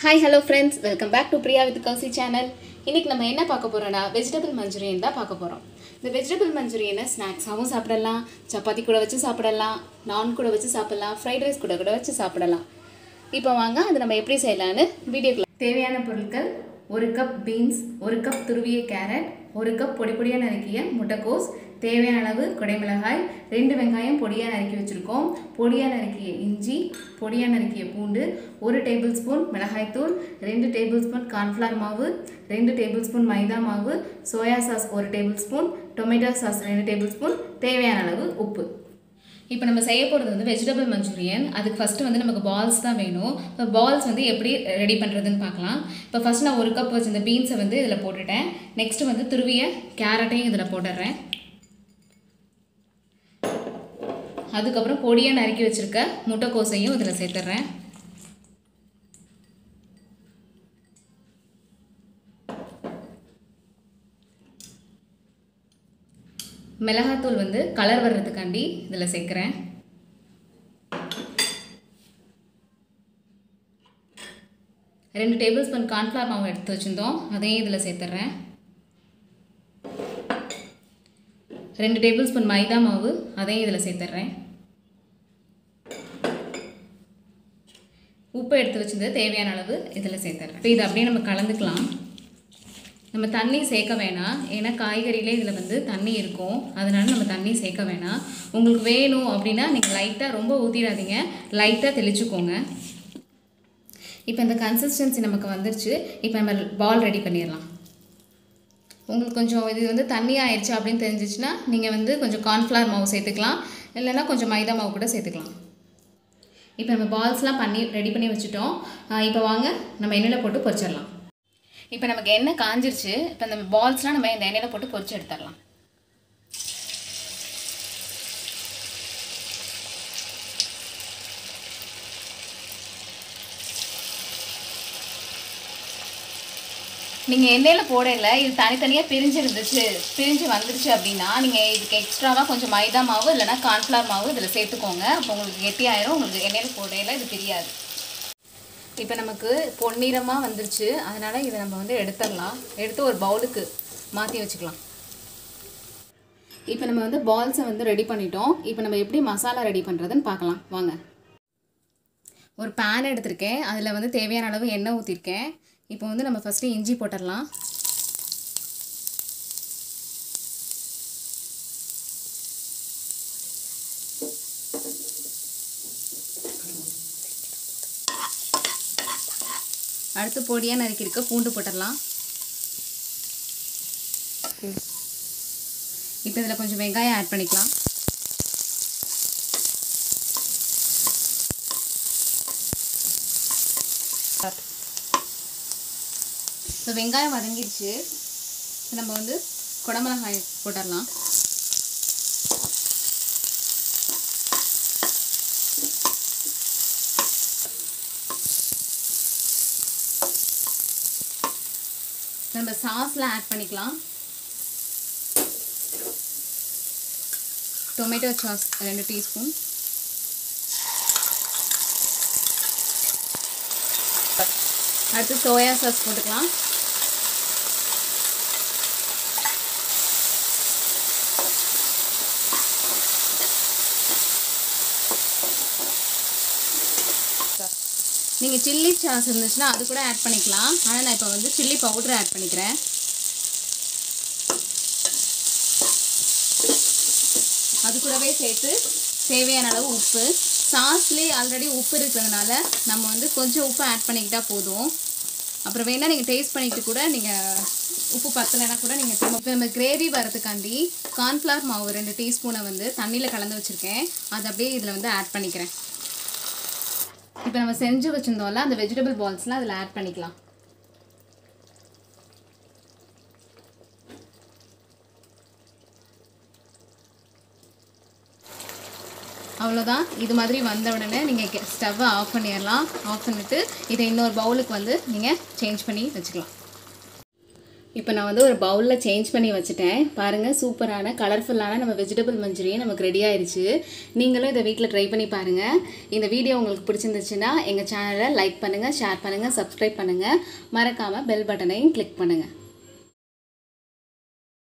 Hi, hello friends. Welcome back to Priya with Kausi channel. இன்னைக்கு நம்ம என்ன பார்க்க போறோம்னா வெஜிடபிள் மஞ்சூரியன் தான் பார்க்க போறோம். இந்த வெஜிடபிள் மஞ்சூரியனை ஸ்நாக்ஸாவும் சாப்பிடலாம், சப்பாத்தி கூட வச்சு சாப்பிடலாம், நான் கூட வச்சு சாப்பிடலாம், ஃப்ரைட் ரைஸ் கூட வச்சு சாப்பிடலாம். இப்போ வாங்க அது நம்ம எப்படி செய்யலாம்னு வீடியோக்குள்ள. தேவையான பொருட்கள்: 1 கப் பீன்ஸ், 1 கப் துருவிய கேரட், 1 கப் பொடியா நறுக்கிய முட்டைக்கோஸ், தேவையான அளவு குடைமிளகாய், 2 வெங்காயம் பொடியா நறுக்கி வச்சிருக்கோம், பொடியா நறுக்கிய இஞ்சி, பொடியா நறுக்கிய பூண்டு, 1 டேபிள்ஸ்பூன் மிளகாய் தூள், 2 டேபிள்ஸ்பூன் கார்ன்ஃப்ளவர் மாவு, 2 டேபிள்ஸ்பூன் மைதா மாவு, soya sauce 1 tablespoon, tomato sauce 2 tablespoon, தேவையான அளவு உப்பு. இப்போ நம்ம செய்ய போகிறது வந்து வெஜிடபிள் மஞ்சூரியன். அதுக்கு ஃபஸ்ட்டு வந்து நமக்கு பால்ஸ் தான் வேணும். இப்போ பால்ஸ் வந்து எப்படி ரெடி பண்ணுறதுன்னு பார்க்கலாம். இப்போ ஃபஸ்ட் நான் 1 கப் வச்சு இந்த பீன்ஸை வந்து இதில் போட்டுட்டேன். நெக்ஸ்ட்டு வந்து துருவிய கேரட்டையும் இதில் போட்டுடுறேன். அதுக்கப்புறம் பொடியாக நறுக்கி வச்சுருக்க முட்டைக்கோசையும் இதில் சேர்த்துட்றேன். மிளகாத்தூள் வந்து கலர் வர்றதுக்காண்டி இதில் சேர்க்குறேன். ரெண்டு டேபிள் ஸ்பூன் கார்ன்ஃப்ளவர் மாவு எடுத்து வச்சுருந்தோம், அதையும் இதில் சேர்த்துட்றேன். 2 டேபிள் ஸ்பூன் மைதா மாவு, அதையும் இதில் சேர்த்துட்றேன். உப்பு எடுத்து வச்சுருந்தது தேவையான அளவு இதில் சேர்த்துட்றேன். இப்போ இது அப்படியே நம்ம கலந்துக்கலாம். நம்ம தண்ணி சேர்க்க வேணாம், ஏன்னா காய்கறியிலே இதில் வந்து தண்ணி இருக்கும், அதனால நம்ம தண்ணி சேர்க்க வேணாம். உங்களுக்கு வேணும் அப்படின்னா நீங்கள் லைட்டாக ரொம்ப ஊற்றிடாதீங்க, லைட்டாக தெளிச்சுக்கோங்க. இப்போ இந்த கன்சிஸ்டன்சி நமக்கு வந்துருச்சு. இப்போ நம்ம பால் ரெடி பண்ணிடலாம். உங்களுக்கு கொஞ்சம் இது வந்து தண்ணி ஆயிடுச்சு அப்படின்னு தெரிஞ்சிச்சுன்னா நீங்கள் வந்து கொஞ்சம் கார்ன்ஃப்ளவர் மாவு சேர்த்துக்கலாம், இல்லைன்னா கொஞ்சம் மைதா மாவு கூட சேர்த்துக்கலாம். இப்போ நம்ம பால்ஸ்லாம் ரெடி பண்ணி வச்சுட்டோம். இப்போ வாங்க நம்ம எண்ணெயில் போட்டு பொரிச்சிடலாம். இப்போ நமக்கு எண்ணெய் காஞ்சிருச்சு. இப்போ இந்த பால்ஸ்லாம் நம்ம இந்த எண்ணெயில் போட்டு பொரிச்சு எடுத்துடலாம். நீங்கள் எண்ணெயில் போடல, இது தனித்தனியாக பிரிஞ்சு வந்துருச்சு அப்படின்னா நீங்கள் இதுக்கு எக்ஸ்ட்ராவாக கொஞ்சம் மைதா மாவு இல்லைனா கார்ன்ஃப்ளவர் மாவு இதில் சேர்த்துக்கோங்க. அப்போ உங்களுக்கு கெட்டியாயிரும், உங்களுக்கு எண்ணெயில் போடையில் இது தெரியாது. இப்போ நமக்கு பொன்னிறமாக வந்துருச்சு, அதனால் இதை நம்ம வந்து எடுத்துடலாம். எடுத்து ஒரு பவுலுக்கு மாற்றி வச்சுக்கலாம். இப்போ நம்ம வந்து பால்ஸை வந்து ரெடி பண்ணிட்டோம். இப்போ நம்ம எப்படி மசாலா ரெடி பண்ணுறதுன்னு பார்க்கலாம் வாங்க. ஒரு பேன் எடுத்திருக்கேன், அதில் வந்து தேவையான அளவு எண்ணெய் ஊற்றிருக்கேன். இப்போ வந்து நம்ம ஃபஸ்ட்டு இஞ்சி போட்டுடலாம். அடுத்து பொடியாக நறுக்கியிருக்க பூண்டு போட்டுடலாம். இப்போ இதில் கொஞ்சம் வெங்காயம் ஆட் பண்ணிக்கலாம். இப்போ வெங்காயம் வதங்கிடுச்சு. நம்ம வந்து குடமிளகாய் போட்டுடலாம். நம்ம சாஸ்லாம் ஆட் பண்ணிக்கலாம். டொமேட்டோ சாஸ் 2 டீஸ்பூன், அடுத்து சோயா சாஸ் போட்டுக்கலாம். நீங்கள் சில்லி சாஸ் இருந்துச்சுன்னா அது கூட ஆட் பண்ணிக்கலாம், ஆனால் நான் இப்போ வந்து சில்லி பவுடர் ஆட் பண்ணிக்கிறேன். அது கூடவே சேர்த்து தேவையான அளவு உப்பு. சாஸ்லேயே ஆல்ரெடி உப்பு இருக்கிறதுனால நம்ம வந்து கொஞ்சம் உப்பு ஆட் பண்ணிக்கிட்டால் போதும். அப்புறம் வேணால் நீங்கள் டேஸ்ட் பண்ணிவிட்டு கூட நீங்கள் உப்பு பத்தலைன்னா கூட நீங்கள் இப்போ நம்ம கிரேவி வரதுக்காண்டி கார்ன்ஃப்ளவர் மாவு 2 டீஸ்பூனை வந்து தண்ணியில் கலந்து வச்சுருக்கேன், அதை அப்படியே இதில் வந்து ஆட் பண்ணிக்கிறேன். இப்போ நம்ம செஞ்சு வச்சுருந்தோம்ல அந்த வெஜிடபிள் பால்ஸ்லாம் அதில் ஆட் பண்ணிக்கலாம். அவ்வளோதான். இது மாதிரி வந்த உடனே நீங்கள் ஸ்டவ்வை ஆஃப் பண்ணிடலாம். ஆஃப் பண்ணிவிட்டு இதை இன்னொரு பவுலுக்கு வந்து நீங்கள் சேஞ்ச் பண்ணி வச்சுக்கலாம். இப்போ நான் வந்து ஒரு பவுலில் சேஞ்ச் பண்ணி வச்சுட்டேன். பாருங்கள், சூப்பரான கலர்ஃபுல்லான நம்ம வெஜிடபிள் மஞ்சூரியன் நமக்கு ரெடி ஆயிடுச்சு. நீங்களும் இதை வீட்டில் ட்ரை பண்ணி பாருங்கள். இந்த வீடியோ உங்களுக்கு பிடிச்சிருந்துச்சுன்னா எங்கள் சேனலை லைக் பண்ணுங்கள், ஷேர் பண்ணுங்கள், சப்ஸ்கிரைப் பண்ணுங்கள். மறக்காமல் பெல் பட்டனையும் கிளிக் பண்ணுங்கள்.